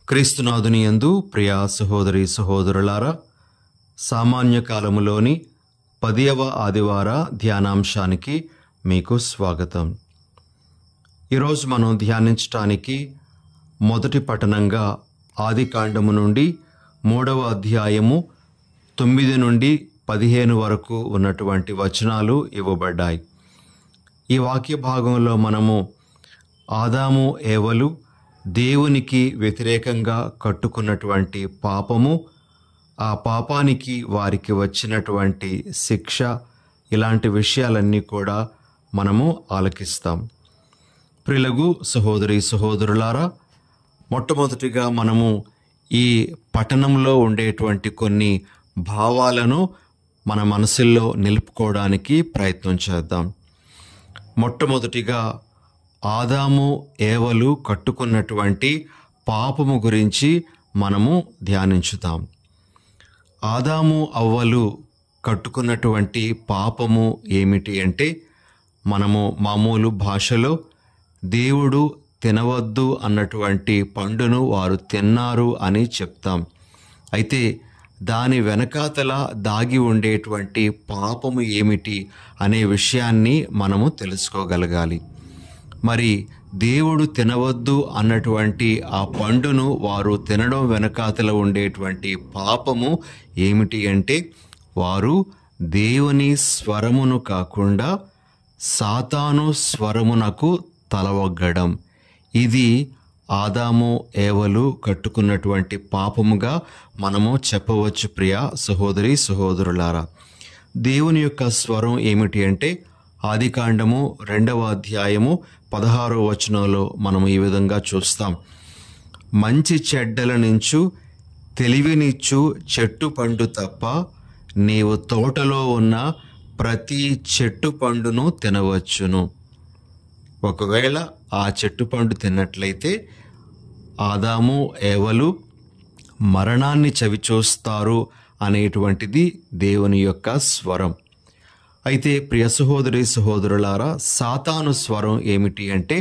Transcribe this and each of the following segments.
క్రీస్తునాథుని యందు ప్రియ సహోదరి సహోదరులారా, సామాన్య కాలములోని 10వ ఆదివార ధ్యానాంశానికి మీకు స్వాగతం. ఈరోజు మనం ధ్యానించటానికి మొదటి పఠనంగా ఆదికాండము నుండి 3వ అధ్యాయము 9 నుండి 15 వరకు ఉన్నటువంటి వచనాలు ఇవ్వబడ్డాయి. ఈ వాక్య భాగంలో మనము ఆదాము ఏవలు దేవునికి వ్యతిరేకంగా కట్టుకున్నటువంటి పాపము, ఆ పాపానికి వారికి వచ్చినటువంటి శిక్ష, ఇలాంటి విషయాలన్నీ కూడా మనము ఆలకిస్తాం. ప్రియులకు సహోదరి సహోదరులారా, మొట్టమొదటిగా మనము ఈ పట్టణంలో ఉండేటువంటి కొన్ని భావాలను మన మనసుల్లో నిలుపుకోవడానికి ప్రయత్నం చేద్దాం. మొట్టమొదటిగా ఆదాము ఏవలు కట్టుకున్నటువంటి పాపము గురించి మనము ధ్యానించుతాం. ఆదాము అవ్వలు కట్టుకున్నటువంటి పాపము ఏమిటి అంటే, మనము మామూలు భాషలో దేవుడు తినవద్దు అన్నటువంటి పండును వారు తిన్నారు అని చెప్తాం. అయితే దాని వెనకాతల దాగి ఉండేటువంటి పాపము ఏమిటి అనే విషయాన్ని మనము తెలుసుకోగలగాలి. మరి దేవుడు తినవద్దు అన్నటువంటి ఆ పండును వారు తినడం వెనకాతల ఉండేటువంటి పాపము ఏమిటి అంటే, వారు దేవుని స్వరమును కాకుండా సాతాను స్వరమునకు తలవొగ్గడం. ఇది ఆదాము ఏవలు కట్టుకున్నటువంటి పాపముగా మనము చెప్పవచ్చు. ప్రియ సహోదరి సహోదరులారా, దేవుని యొక్క స్వరం ఏమిటి అంటే, ఆదికాండము 2వ అధ్యాయము 16వ వచనంలో మనము ఈ విధంగా చూస్తాం. మంచి చెడ్డల నుంచు తెలివినిచ్చు చెట్టు పండు తప్ప నీవు తోటలో ఉన్న ప్రతి చెట్టు పండును తినవచ్చును. ఒకవేళ ఆ చెట్టు పండు తిన్నట్లయితే ఆదాము ఏవలు మరణాన్ని చవిచూస్తారు అనేటువంటిది దేవుని యొక్క స్వరం. అయితే ప్రియ సహోదరి సహోదరులారా, సాతాను స్వరం ఏమిటి అంటే,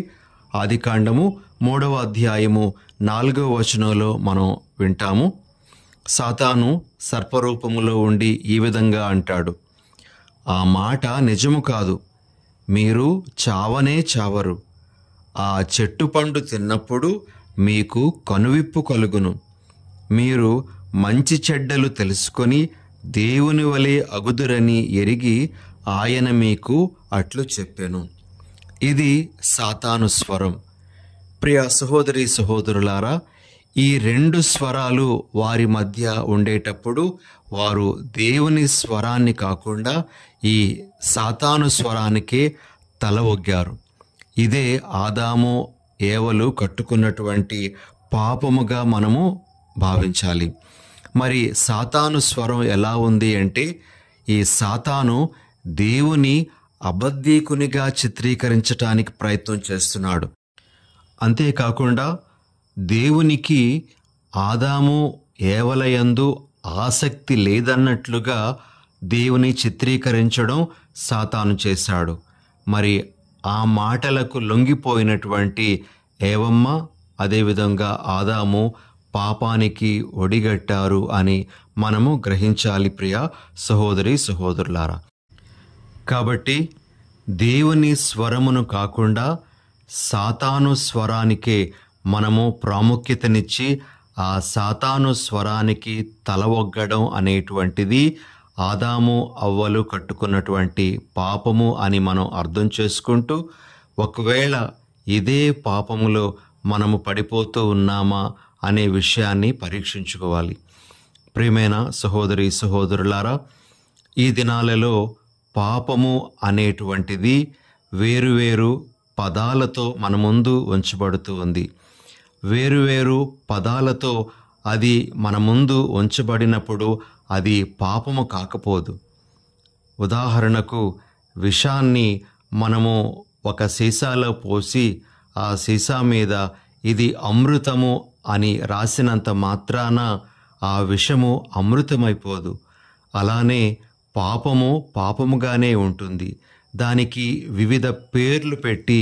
ఆదికాండము 3వ అధ్యాయము 4వ వచనంలో మనం వింటాము. సాతాను సర్పరూపములో ఉండి ఈ విధంగా అంటాడు, ఆ మాట నిజము కాదు, మీరు చావనే చావరు. ఆ చెట్టు పండు తిన్నప్పుడు మీకు కనువిప్పు కలుగును. మీరు మంచి చెడ్డలు తెలుసుకొని దేవుని వలె అగుదురని ఎరిగి ఆయన మీకు అట్లు చెప్పెను. ఇది సాతాను స్వరం. ప్రియ సహోదరి సహోదరులారా, ఈ రెండు స్వరాలు వారి మధ్య ఉండేటప్పుడు వారు దేవుని స్వరాన్ని కాకుండా ఈ సాతాను స్వరానికే తల ఒగ్గారు. ఇదే ఆదాము ఏవలు కట్టుకున్నటువంటి పాపముగా మనము భావించాలి. మరి సాతాను స్వరం ఎలా ఉంది అంటే, ఈ సాతాను దేవుని అబద్ధీకునిగా చిత్రీకరించటానికి ప్రయత్నం చేస్తున్నాడు. అంతేకాకుండా దేవునికి ఆదాము ఏవలయందు ఆసక్తి లేదన్నట్లుగా దేవుని చిత్రీకరించడం సాతాను చేశాడు. మరి ఆ మాటలకు లొంగిపోయినటువంటి ఏవమ్మ, అదేవిధంగా ఆదాము పాపానికి ఒడిగట్టారు అని మనము గ్రహించాలి. ప్రియ సహోదరి సహోదరులారా, కాబట్టి దేవుని స్వరమును కాకుండా సాతాను స్వరానికే మనము ప్రాముఖ్యతనిచ్చి ఆ సాతాను స్వరానికి తలవొగ్గడం అనేటువంటిది ఆదాము అవ్వలు కట్టుకున్నటువంటి పాపము అని మనం అర్థం చేసుకుంటూ, ఒకవేళ ఇదే పాపములో మనము పడిపోతూ ఉన్నామా అనే విషయాన్ని పరీక్షించుకోవాలి. ప్రియమైన సహోదరి సహోదరులారా, ఈ దినాలలో పాపము అనేటువంటిది వేరువేరు పదాలతో మన ముందు ఉంచబడుతూ ఉంది. వేరువేరు పదాలతో అది మన ముందు ఉంచబడినప్పుడు అది పాపము కాకపోదు. ఉదాహరణకు, విషాన్ని మనము ఒక సీసాలో పోసి ఆ సీసా మీద ఇది అమృతము అని రాసినంత మాత్రాన ఆ విషము అమృతమైపోదు. అలానే పాపము పాపముగానే ఉంటుంది. దానికి వివిధ పేర్లు పెట్టి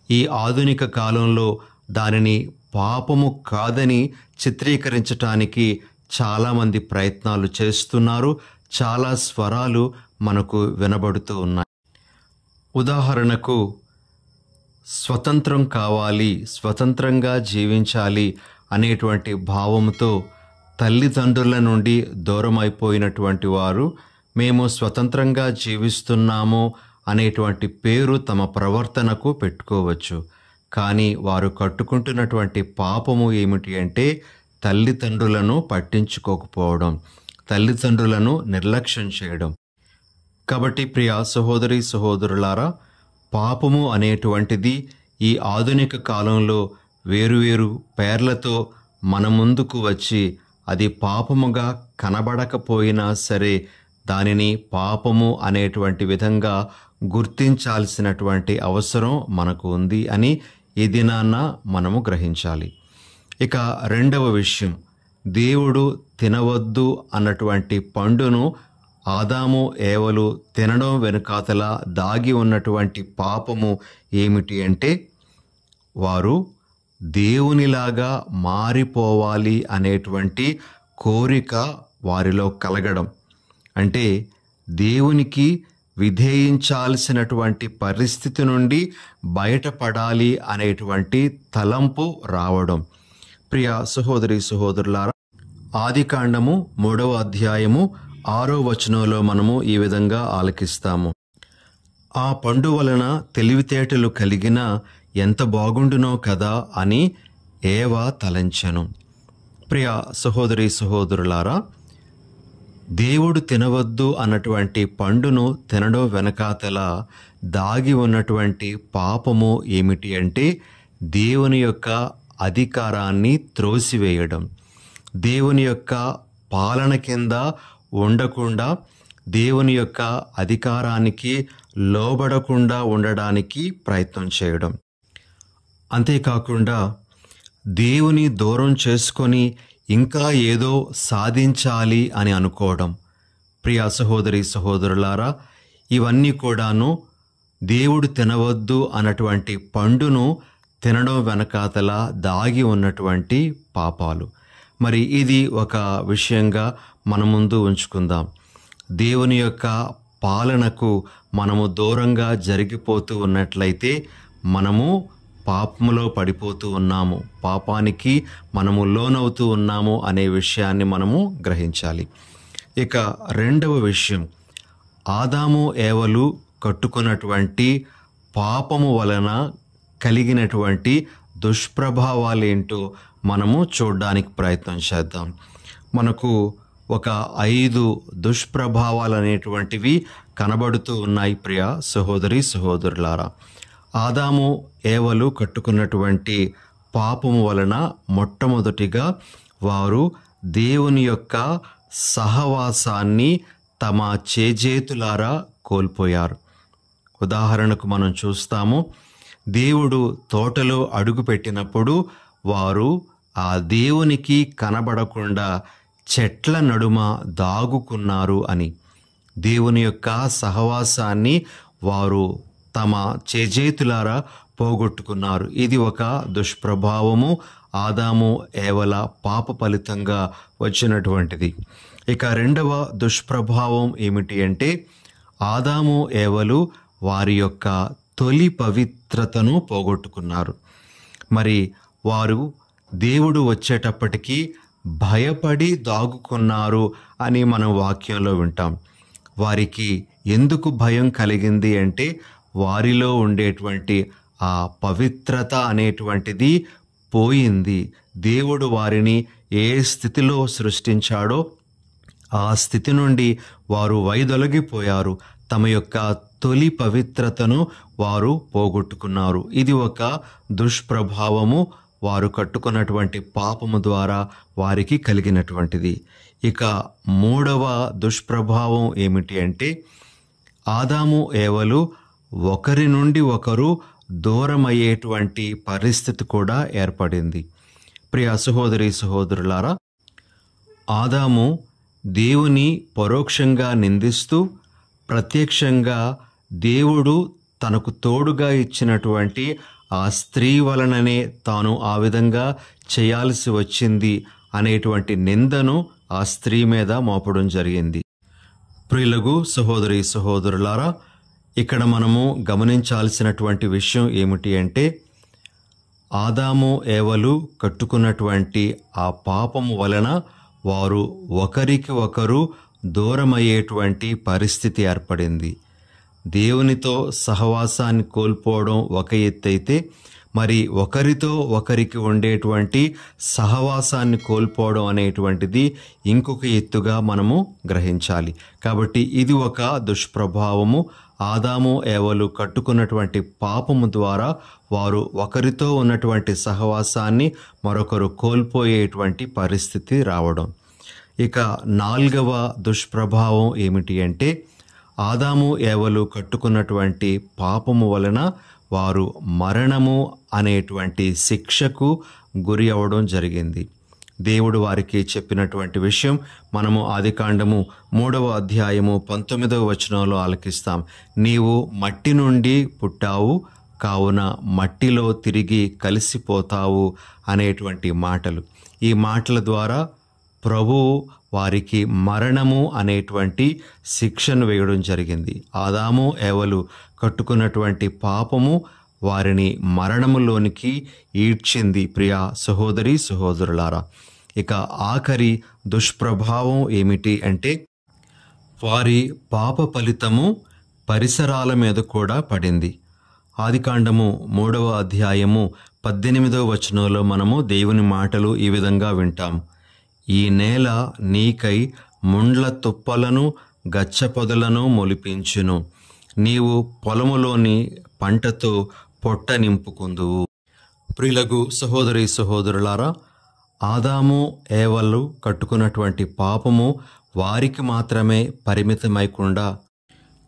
ఈ ఆధునిక కాలంలో దానిని పాపము కాదని చిత్రీకరించటానికి చాలామంది ప్రయత్నాలు చేస్తున్నారు. చాలా స్వరాలు మనకు వినబడుతూ ఉన్నాయి. ఉదాహరణకు, స్వతంత్రం కావాలి, స్వతంత్రంగా జీవించాలి అనేటువంటి భావంతో తల్లిదండ్రుల నుండి దూరం అయిపోయినటువంటి వారు మేము స్వతంత్రంగా జీవిస్తున్నాము అనేటువంటి పేరు తమ ప్రవర్తనకు పెట్టుకోవచ్చు. కానీ వారు కట్టుకుంటున్నటువంటి పాపము ఏమిటి అంటే తల్లిదండ్రులను పట్టించుకోకపోవడం, తల్లిదండ్రులను నిర్లక్ష్యం చేయడం. కాబట్టి ప్రియ సహోదరి సహోదరులారా, పాపము అనేటువంటిది ఈ ఆధునిక కాలంలో వేరువేరు పేర్లతో మన ముందుకు వచ్చి అది పాపముగా కనబడకపోయినా సరే దానిని పాపము అనేటువంటి విధంగా గుర్తించాల్సినటువంటి అవసరం మనకు ఉంది అని ఈ దినాన మనము గ్రహించాలి. ఇక రెండవ విషయం, దేవుడు తినవద్దు అన్నటువంటి పండును ఆదాము ఏవలు తినడం వెనుకాతల దాగి ఉన్నటువంటి పాపము ఏమిటి అంటే వారు దేవునిలాగా మారిపోవాలి అనేటువంటి కోరిక వారిలో కలగడం. అంటే దేవునికి విధేయించాల్సినటువంటి పరిస్థితి నుండి బయటపడాలి అనేటువంటి తలంపు రావడం. ప్రియ సహోదరి సహోదరులారా, ఆదికాండము 3వ అధ్యాయము 6వ వచనంలో మనము ఈ విధంగా ఆలకిస్తాము. ఆ పండు వలన తెలివితేటలు కలిగిన ఎంత బాగుండునో కదా అని ఏవ తలంచెను. ప్రియ సహోదరి సహోదరులారా, దేవుడు తినవద్దు అన్నటువంటి పండును తినడం వెనకాతల దాగి ఉన్నటువంటి పాపము ఏమిటి అంటే దేవుని యొక్క అధికారాన్ని త్రోసివేయడం, దేవుని యొక్క పాలన కింద ఉండకుండా, దేవుని యొక్క అధికారానికి లోబడకుండా ఉండడానికి ప్రయత్నం చేయడం. అంతేకాకుండా దేవుని దూరం చేసుకొని ఇంకా ఏదో సాధించాలి అని అనుకోవడం. ప్రియ సహోదరి సహోదరులారా, ఇవన్నీ కూడాను దేవుడు తినవద్దు అన్నటువంటి పండును తినడం వెనకాతల దాగి ఉన్నటువంటి పాపాలు. మరి ఇది ఒక విషయంగా మన ముందు ఉంచుకుందాం. దేవుని యొక్క పాలనకు మనము దూరంగా జరిగిపోతూ ఉన్నట్లయితే మనము పాపములో పడిపోతూ ఉన్నాము, పాపానికి మనము లోనవుతూ ఉన్నాము అనే విషయాన్ని మనము గ్రహించాలి. ఇక రెండవ విషయం, ఆదాము ఏవలు కట్టుకున్నటువంటి పాపము వలన కలిగినటువంటి దుష్ప్రభావాలేంటో మనము చూడడానికి ప్రయత్నం చేద్దాం. మనకు ఒక 5 దుష్ప్రభావాలు అనేటువంటివి కనబడుతూ ఉన్నాయి. ప్రియ సహోదరి సహోదరులారా, ఆదాము ఏవలు కట్టుకున్నటువంటి పాపము వలన మొట్టమొదటిగా వారు దేవుని యొక్క సహవాసాన్ని తమ చేజేతులారా కోల్పోయారు. ఉదాహరణకు మనం చూస్తాము, దేవుడు తోటలో అడుగుపెట్టినప్పుడు వారు ఆ దేవునికి కనబడకుండా చెట్ల నడుమ దాగుకున్నారు అని. దేవుని యొక్క సహవాసాన్ని వారు తమ చేజేతులారా పోగొట్టుకున్నారు. ఇది ఒక దుష్ప్రభావము, ఆదాము ఏవల పాప ఫలితంగా వచ్చినటువంటిది. ఇక రెండవ దుష్ప్రభావం ఏమిటి అంటే ఆదాము ఏవలు వారి యొక్క తొలి పవిత్రతను పోగొట్టుకున్నారు. మరి వారు దేవుడు వచ్చేటప్పటికీ భయపడి దాగుకున్నారు అని మనం వాక్యంలో వింటాం. వారికి ఎందుకు భయం కలిగింది అంటే వారిలో ఉండేటువంటి ఆ పవిత్రత అనేటువంటిది పోయింది. దేవుడు వారిని ఏ స్థితిలో సృష్టించాడో ఆ స్థితి నుండి వారు వైదొలగిపోయారు. తమ యొక్క తొలి పవిత్రతను వారు పోగొట్టుకున్నారు. ఇది ఒక దుష్ప్రభావము, వారు కట్టుకున్నటువంటి పాపము ద్వారా వారికి కలిగినటువంటిది. ఇక మూడవ దుష్ప్రభావం ఏమిటి అంటే ఆదాము ఏవలు ఒకరి నుండి ఒకరు దూరమయ్యేటువంటి పరిస్థితి కూడా ఏర్పడింది. ప్రియ సహోదరి సహోదరులారా, ఆదాము దేవుని పరోక్షంగా నిందిస్తూ ప్రత్యక్షంగా దేవుడు తనకు తోడుగా ఇచ్చినటువంటి ఆ స్త్రీ వలననే తాను ఆ విధంగా చేయాల్సి వచ్చింది అనేటువంటి నిందను ఆ స్త్రీ మీద మోపడం జరిగింది. ప్రియులకు సహోదరి సహోదరులారా, ఇక్కడ మనము గమనించాల్సినటువంటి విషయం ఏమిటి అంటే, ఆదాము ఏవలు కట్టుకున్నటువంటి ఆ పాపము వలన వారు ఒకరికి ఒకరు దూరమయ్యేటువంటి పరిస్థితి ఏర్పడింది. దేవునితో సహవాసాన్ని కోల్పోవడం ఒక ఎత్తైతే, మరి ఒకరితో ఒకరికి ఉండేటువంటి సహవాసాన్ని కోల్పోవడం అనేటువంటిది ఇంకొక ఎత్తుగా మనము గ్రహించాలి. కాబట్టి ఇది ఒక దుష్ప్రభావము. ఆదాము ఏవలు కట్టుకున్నటువంటి పాపము ద్వారా వారు ఒకరితో ఉన్నటువంటి సహవాసాన్ని మరొకరు కోల్పోయేటువంటి పరిస్థితి రావడం. ఇక 4వ దుష్ప్రభావం ఏమిటి అంటే, ఆదాము ఏవలు కట్టుకున్నటువంటి పాపము వలన వారు మరణము అనేటువంటి శిక్షకు గురి అవ్వడం జరిగింది. దేవుడు వారికి చెప్పినటువంటి విషయం మనము ఆదికాండము 3వ అధ్యాయము 19వ వచనంలో ఆలకిస్తాం. నీవు మట్టి నుండి పుట్టావు, కావున మట్టిలో తిరిగి కలిసిపోతావు అనేటువంటి మాటలు. ఈ మాటల ద్వారా ప్రభువు వారికి మరణము అనేటువంటి శిక్షను వేయడం జరిగింది. ఆదాము ఏవలు కట్టుకున్నటువంటి పాపము వారిని మరణములోనికి ఈడ్చింది. ప్రియా సహోదరి సహోదరులారా, ఇక ఆఖరి దుష్ప్రభావం ఏమిటి అంటే, వారి పాప ఫలితము పరిసరాల మీద కూడా పడింది. ఆదికాండము 3వ అధ్యాయము 18వ వచనంలో మనము దేవుని మాటలు ఈ విధంగా వింటాము. ఈ నేల నీకై ముండ్ల తుప్పలను గచ్చపొదలను మొలిపించును, నీవు పొలములోని పంటతో పొట్ట నింపుకుందువు. ప్రియులకు సహోదరి సహోదరులారా, ఆదాము ఏవలు కట్టుకున్నటువంటి పాపము వారికి మాత్రమే పరిమితమైకుండా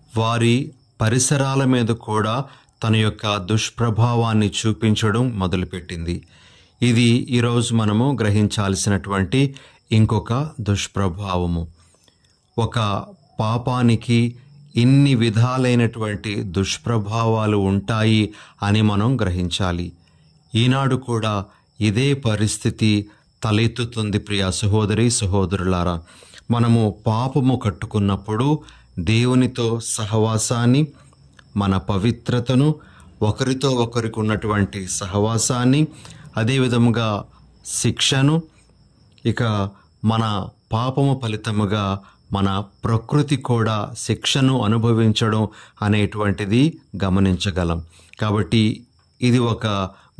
వారి పరిసరాల మీద కూడా తన యొక్క దుష్ప్రభావాన్ని చూపించడం మొదలుపెట్టింది. ఇది ఈరోజు మనము గ్రహించాల్సినటువంటి ఇంకొక దుష్ప్రభావము. ఒక పాపానికి ఇన్ని విధాలైనటువంటి దుష్ప్రభావాలు ఉంటాయి అని మనం గ్రహించాలి. ఈనాడు కూడా ఇదే పరిస్థితి తలెత్తుతుంది. ప్రియ సహోదరి సహోదరులారా, మనము పాపము కట్టుకున్నప్పుడు దేవునితో సహవాసాన్ని, మన పవిత్రతను, ఒకరితో ఒకరికి ఉన్నటువంటి సహవాసాన్ని, అదేవిధముగా శిక్షను, ఇక మన పాపము ఫలితముగా మన ప్రకృతి కూడా శిక్షను అనుభవించడం అనేటువంటిది గమనించగలం. కాబట్టి ఇది ఒక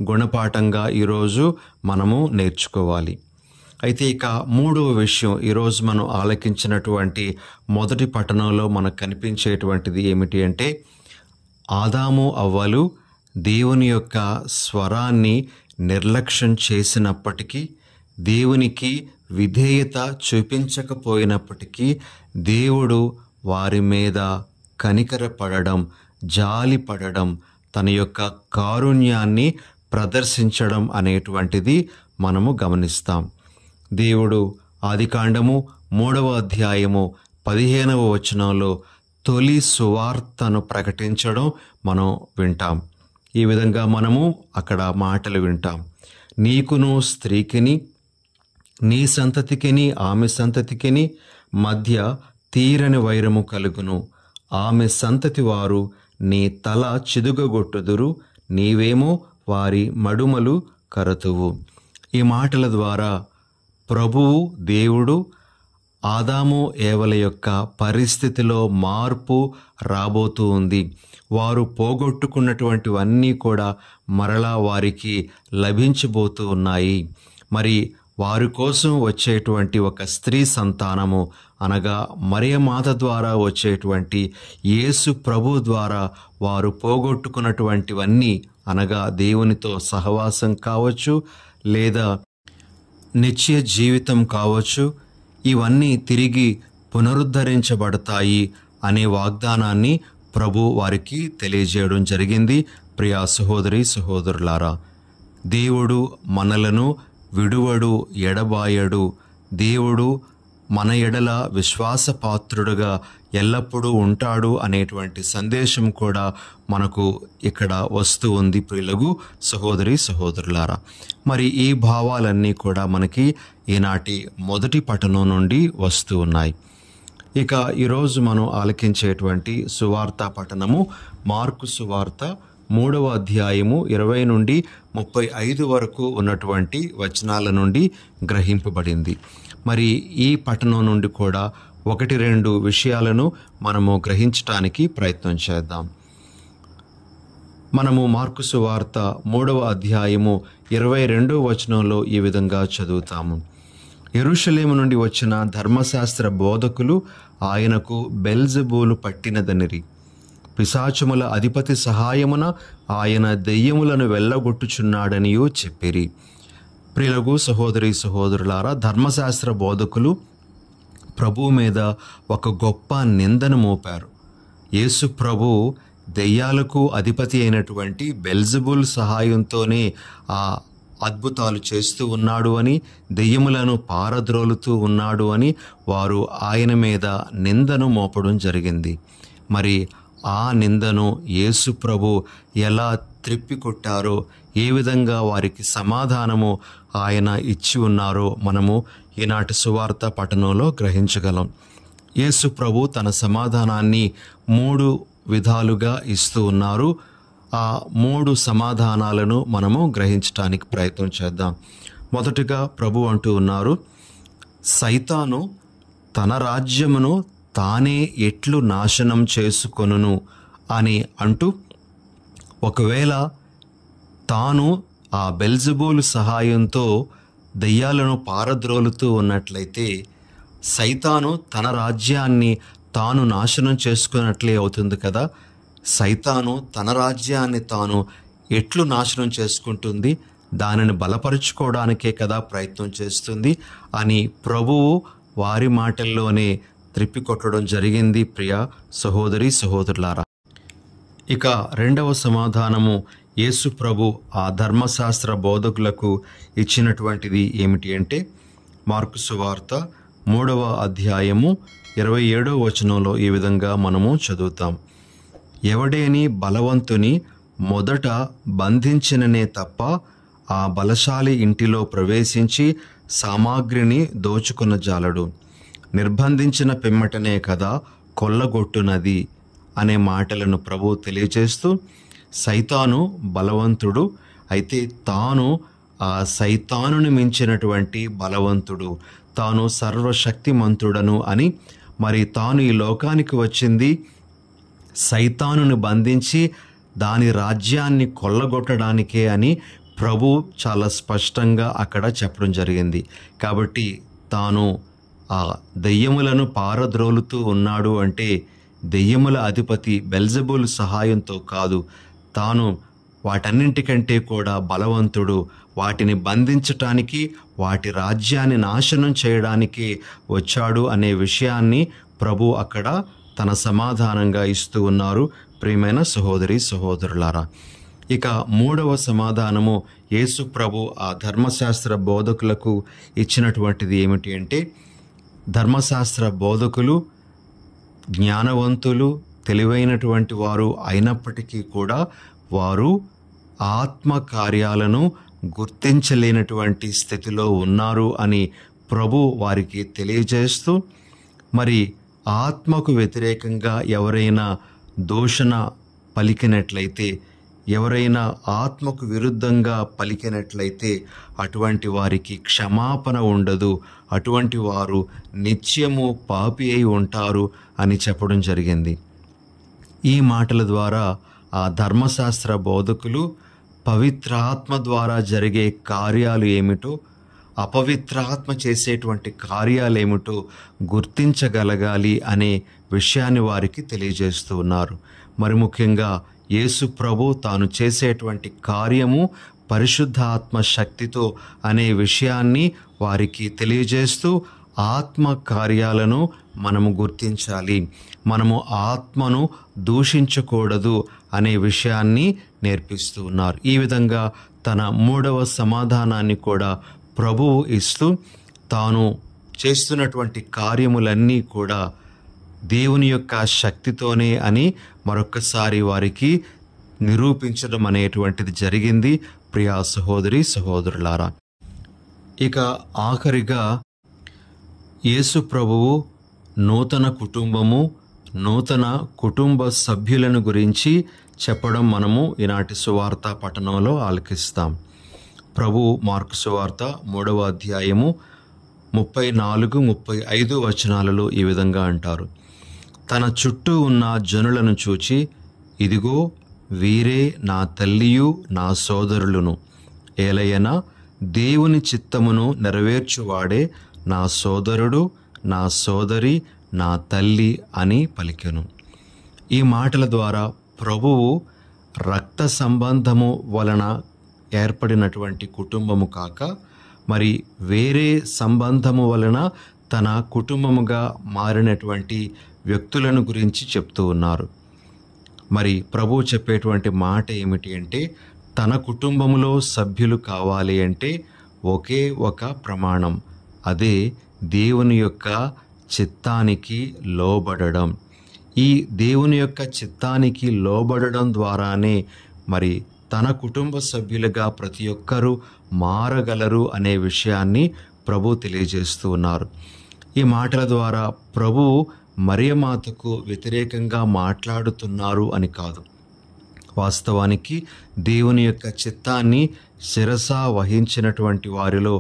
గుణపాఠంగా ఈరోజు మనము నేర్చుకోవాలి. అయితే ఇక 3వ విషయం, ఈరోజు మనం ఆలకించినటువంటి మొదటి పట్టణంలో మనకు కనిపించేటువంటిది ఏమిటి అంటే, ఆదాము అవ్వలు దేవుని యొక్క స్వరాన్ని నిర్లక్ష్యం చేసినప్పటికీ, దేవునికి విధేయత చూపించకపోయినప్పటికీ దేవుడు వారి మీద కనికరపడడం, జాలిపడడం, తన యొక్క కారుణ్యాన్ని ప్రదర్శించడం అనేటువంటిది మనము గమనిస్తాం. దేవుడు ఆదికాండము 3వ అధ్యాయము 15వ వచనంలో తొలి సువార్తను ప్రకటించడం మనం వింటాం. ఈ విధంగా మనము అక్కడ మాటలు వింటాం. నీకును స్త్రీకిని, నీ సంతతికిని ఆమె సంతతికిని మధ్య తీరని వైరము కలుగును. ఆమె సంతతి వారు నీ తల చిదుగగొట్టుదురు, నీవేమో వారి మడుమలు కరతువు. ఈ మాటల ద్వారా ప్రభువు దేవుడు ఆదాము ఏవల యొక్క పరిస్థితిలో మార్పు రాబోతూ ఉంది. వారు పోగొట్టుకున్నటువంటివన్నీ కూడా మరలా వారికి లభించబోతూ ఉన్నాయి. మరి వారి కోసం వచ్చేటువంటి ఒక స్త్రీ సంతానము, అనగా మరియమాత ద్వారా వచ్చేటువంటి యేసు ప్రభు ద్వారా వారు పోగొట్టుకున్నటువంటివన్నీ, అనగా దేవునితో సహవాసం కావచ్చు, లేదా నిత్య జీవితం కావచ్చు, ఇవన్నీ తిరిగి పునరుద్ధరించబడతాయి అనే వాగ్దానాన్ని ప్రభు వారికి తెలియజేయడం జరిగింది. ప్రియా సహోదరి సహోదరులారా, దేవుడు మనలను విడువడు, ఎడబాయడు. దేవుడు మన ఎడల విశ్వాసపాత్రుడుగా ఎల్లప్పుడూ ఉంటాడు అనేటువంటి సందేశం కూడా మనకు ఇక్కడ వస్తూ ఉంది ప్రియులకు సహోదరి సహోదరులారా. మరి ఈ భావాలన్నీ కూడా మనకి ఈనాటి మొదటి పఠనం నుండి వస్తూ ఉన్నాయి. ఇక ఈరోజు మనం ఆలకించేటువంటి సువార్త పఠనము మార్కు సువార్త 3వ అధ్యాయము 20 నుండి 35 వరకు ఉన్నటువంటి వచనాల నుండి గ్రహింపబడింది. మరి ఈ పఠనం నుండి కూడా 1-2 విషయాలను మనము గ్రహించటానికి ప్రయత్నం చేద్దాం. మనము మార్కు సువార్త 3వ అధ్యాయము 22వ వచనంలో ఈ విధంగా చదువుతాము. యెరూషలేము నుండి వచ్చిన ధర్మశాస్త్ర బోధకులు ఆయనకు బెల్జెబూలు పట్టినదనిరి. పిశాచముల అధిపతి సహాయమున ఆయన దెయ్యములను వెళ్ళగొట్టుచున్నాడనియూ చెప్పిరి. ప్రియులకు సహోదరి సహోదరులారా, ధర్మశాస్త్ర బోధకులు ప్రభువు మీద ఒక గొప్ప నిందను మోపారు. యేసు ప్రభు దెయ్యాలకు అధిపతి అయినటువంటి బెల్జెబూల్ సహాయంతోనే ఆ అద్భుతాలు చేస్తూ ఉన్నాడు అని, దెయ్యములను పారద్రోలుతూ ఉన్నాడు అని వారు ఆయన మీద నిందను మోపడం జరిగింది. మరి ఆ నిందను యేసు ప్రభు ఎలా త్రిప్పికొట్టారో, ఏ విధంగా వారికి సమాధానము ఆయన ఇచ్చి ఉన్నారో మనము ఈనాటి సువార్త పఠనంలో గ్రహించగలం. యేసు ప్రభు తన సమాధానాన్ని 3 విధాలుగా ఇస్తూ ఉన్నారు. ఆ 3 సమాధానాలను మనము గ్రహించడానికి ప్రయత్నం చేద్దాం. మొదటిగా ప్రభు అంటూ ఉన్నారు, సైతాను తన రాజ్యమును తానే ఎట్లు నాశనం చేసుకొనును అని అంటూ, ఒకవేళ తాను ఆ బెల్జెబూలు సహాయంతో దెయ్యాలను పారద్రోలుతూ ఉన్నట్లయితే సైతాను తన రాజ్యాన్ని తాను నాశనం చేసుకున్నట్లే అవుతుంది కదా. సైతాను తన రాజ్యాన్ని తాను ఎట్లు నాశనం చేసుకుంటుంది, దానిని బలపరుచుకోవడానికే కదా ప్రయత్నం చేస్తుంది అని ప్రభువు వారి మాటల్లోనే త్రిప్పికొట్టడం జరిగింది. ప్రియ సహోదరి సహోదరులారా, ఇక 2వ సమాధానము యేసు ప్రభు ఆ ధర్మశాస్త్ర బోధకులకు ఇచ్చినటువంటిది ఏమిటి అంటే, మార్కు సువార్త 3వ అధ్యాయము 27వ వచనంలో ఈ విధంగా మనము చదువుతాం. ఎవడేని బలవంతుని మొదట బంధించిననే తప్ప ఆ బలశాలి ఇంటిలో ప్రవేశించి సామాగ్రిని దోచుకున్న జాలడు. నిర్బంధించిన పిమ్మటనే కదా కొల్లగొట్టునది అనే మాటలను ప్రభు తెలియజేస్తూ, సైతాను బలవంతుడు, అయితే తాను ఆ సైతానుని మించినటువంటి బలవంతుడు, తాను సర్వశక్తిమంతుడను అని, మరి తాను ఈ లోకానికి వచ్చింది సైతానుని బంధించి దాని రాజ్యాన్ని కొల్లగొట్టడానికే అని ప్రభు చాలా స్పష్టంగా అక్కడ చెప్పడం జరిగింది. కాబట్టి తాను ఆ దెయ్యములను పారద్రోలుతూ ఉన్నాడు అంటే దెయ్యముల అధిపతి బెల్జెబూల్ సహాయంతో కాదు, తాను వాటన్నింటికంటే కూడా బలవంతుడు, వాటిని బంధించటానికి, వాటి రాజ్యాన్ని నాశనం చేయడానికి వచ్చాడు అనే విషయాన్ని ప్రభు అక్కడ తన సమాధానంగా ఇస్తూ ఉన్నారు. ప్రియమైన సహోదరి సహోదరులారా, ఇక 3వ సమాధానము యేసు ప్రభు ఆ ధర్మశాస్త్ర బోధకులకు ఇచ్చినటువంటిది ఏమిటి అంటే, ధర్మశాస్త్ర బోధకులు జ్ఞానవంతులు, తెలివైనటువంటి వారు అయినప్పటికీ కూడా వారు ఆత్మ కార్యాలను గుర్తించలేనటువంటి స్థితిలో ఉన్నారు అని ప్రభు వారికి తెలియజేస్తూ, మరి ఆత్మకు వ్యతిరేకంగా ఎవరైనా దూషణ పలికినట్లయితే, ఎవరైనా ఆత్మకు విరుద్ధంగా పలికినట్లయితే అటువంటి వారికి క్షమాపణ ఉండదు, అటువంటి వారు నిత్యము పాపి అయి ఉంటారు అని చెప్పడం జరిగింది. ఈ మాటల ద్వారా ఆ ధర్మశాస్త్ర బోధకులు పవిత్రాత్మ ద్వారా జరిగే కార్యాలు ఏమిటో, అపవిత్రాత్మ చేసేటువంటి కార్యాలేమిటో గుర్తించగలగాలి అనే విషయాన్ని వారికి తెలియజేస్తూ ఉన్నారు. మరి ముఖ్యంగా యేసు ప్రభు తాను చేసేటువంటి కార్యము పరిశుద్ధాత్మ శక్తితో అనే విషయాన్ని వారికి తెలియజేస్తూ, ఆత్మ కార్యాలను మనము గుర్తించాలి, మనము ఆత్మను దూషించకూడదు అనే విషయాన్ని నేర్పిస్తూ ఉన్నారు. ఈ విధంగా తన 3వ సమాధానాన్ని కూడా ప్రభువు ఇస్తూ, తాను చేస్తున్నటువంటి కార్యములన్నీ కూడా దేవుని యొక్క శక్తితోనే అని మరొక్కసారి వారికి నిరూపించడం అనేటువంటిది జరిగింది. ప్రియా సహోదరి సహోదరులారా, ఇక ఆఖరిగా యేసు ప్రభువు నూతన కుటుంబము, నూతన కుటుంబ సభ్యులను గురించి చెప్పడం మనము ఈనాటి సువార్త పఠనంలో ఆలకిస్తాం. ప్రభు మార్కు సువార్త 3వ అధ్యాయము 34-35 వచనాలలో ఈ విధంగా అంటారు: తన చుట్టూ ఉన్న జనులను చూచి, ఇదిగో వీరే నా తల్లియు నా సోదరులను, ఏలయన దేవుని చిత్తమును నెరవేర్చువాడే నా సోదరుడు, నా సోదరి, నా తల్లి అని పలికెను. ఈ మాటల ద్వారా ప్రభువు రక్త సంబంధము వలన ఏర్పడినటువంటి కుటుంబము కాక మరి వేరే సంబంధము వలన తన కుటుంబముగా మారినటువంటి వ్యక్తులను గురించి చెప్తూ ఉన్నారు. మరి ప్రభువు చెప్పేటువంటి మాట ఏమిటి అంటే, తన కుటుంబములో సభ్యులు కావాలి అంటే ఒకే ఒక ప్రమాణం, అదే దేవుని యొక్క చిత్తానికి లోబడడం. ఈ దేవుని యొక్క చిత్తానికి లోబడడం ద్వారానే మరి తన కుటుంబ సభ్యులుగా ప్రతి ఒక్కరూ మారగలరు అనే విషయాన్ని ప్రభు తెలియజేస్తూ ఉన్నారు. ఈ మాటల ద్వారా ప్రభువు మరియమాతకు వ్యతిరేకంగా మాట్లాడుతున్నారు అని కాదు. వాస్తవానికి దేవుని యొక్క చిత్తాన్ని శిరసా వహించినటువంటి వారిలో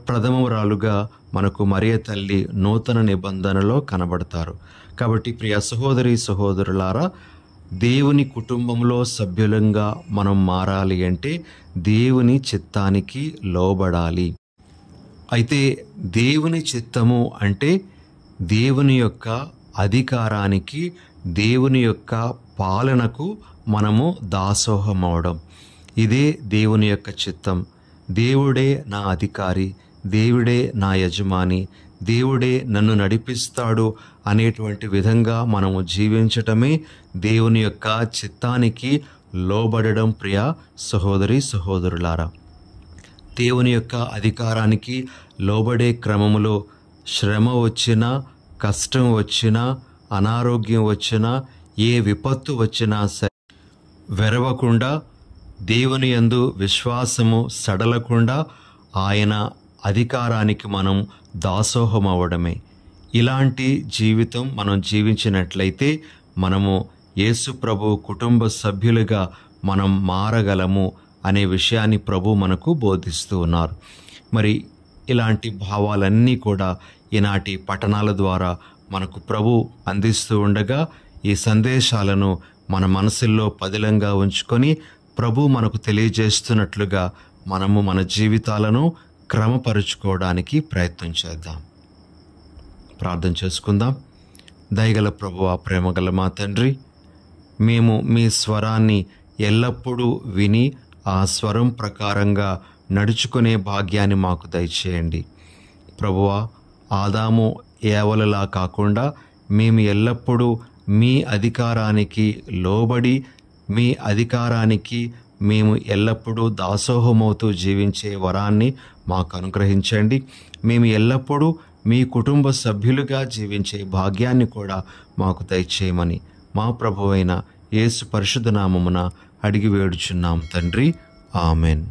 ప్రథమరాలుగా మనకు మరియ తల్లి నూతన నిబంధనలో కనబడతారు. కాబట్టి ప్రియ సహోదరి సహోదరులారా, దేవుని కుటుంబంలో సభ్యులంగా మనం మారాలి అంటే దేవుని చిత్తానికి లోబడాలి. అయితే దేవుని చిత్తము అంటే దేవుని యొక్క అధికారానికి, దేవుని యొక్క పాలనకు మనము దాసోహం అవడం. ఇదే దేవుని యొక్క చిత్తం. దేవుడే నా అధికారి, దేవుడే నా యజమాని, దేవుడే నన్ను నడిపిస్తాడు అనేటువంటి విధంగా మనము జీవించటమే దేవుని యొక్క చిత్తానికి లోబడడం. ప్రియ సహోదరి సహోదరులారా, దేవుని యొక్క అధికారానికి లోబడే క్రమములో శ్రమ వచ్చినా, కష్టం వచ్చినా, అనారోగ్యం వచ్చినా, ఏ విపత్తు వచ్చినా సరే వెరవకుండా, దేవుని యందు విశ్వాసము సడలకుండా ఆయన అధికారానికి మనం దాసోహం అవ్వడమే. ఇలాంటి జీవితం మనం జీవించినట్లయితే మనము యేసు ప్రభు కుటుంబ సభ్యులుగా మనం మారగలము అనే విషయాన్ని ప్రభు మనకు బోధిస్తూ ఉన్నారు. మరి ఇలాంటి భావాలన్నీ కూడా ఈనాటి పఠనాల ద్వారా మనకు ప్రభు అందిస్తూ ఉండగా, ఈ సందేశాలను మన మనసుల్లో పదిలంగా ఉంచుకొని ప్రభు మనకు తెలియజేస్తున్నట్లుగా మనము మన జీవితాలను క్రమపరుచుకోవడానికి ప్రయత్నం చేద్దాం. ప్రార్థన చేసుకుందాం. దయగల ప్రభువా, ప్రేమగల మా తండ్రి, మేము మీ స్వరాన్ని ఎల్లప్పుడూ విని ఆ స్వరం ప్రకారంగా నడుచుకునే భాగ్యాన్ని మాకు దయచేయండి. ప్రభువా, ఆదాము ఏవలలా కాకుండా మేము ఎల్లప్పుడూ మీ అధికారానికి లోబడి, మీ అధికారానికి మేము ఎల్లప్పుడూ దాసోహమవుతూ జీవించే వరాన్ని మాకు అనుగ్రహించండి. మేము ఎల్లప్పుడూ మీ కుటుంబ సభ్యులుగా జీవించే భాగ్యాన్ని కూడా మాకు దయచేయమని మా ప్రభువైన యేసు పరిశుద్ధ నామమున అడిగి వేడుచున్నాం తండ్రి. ఆమెన్.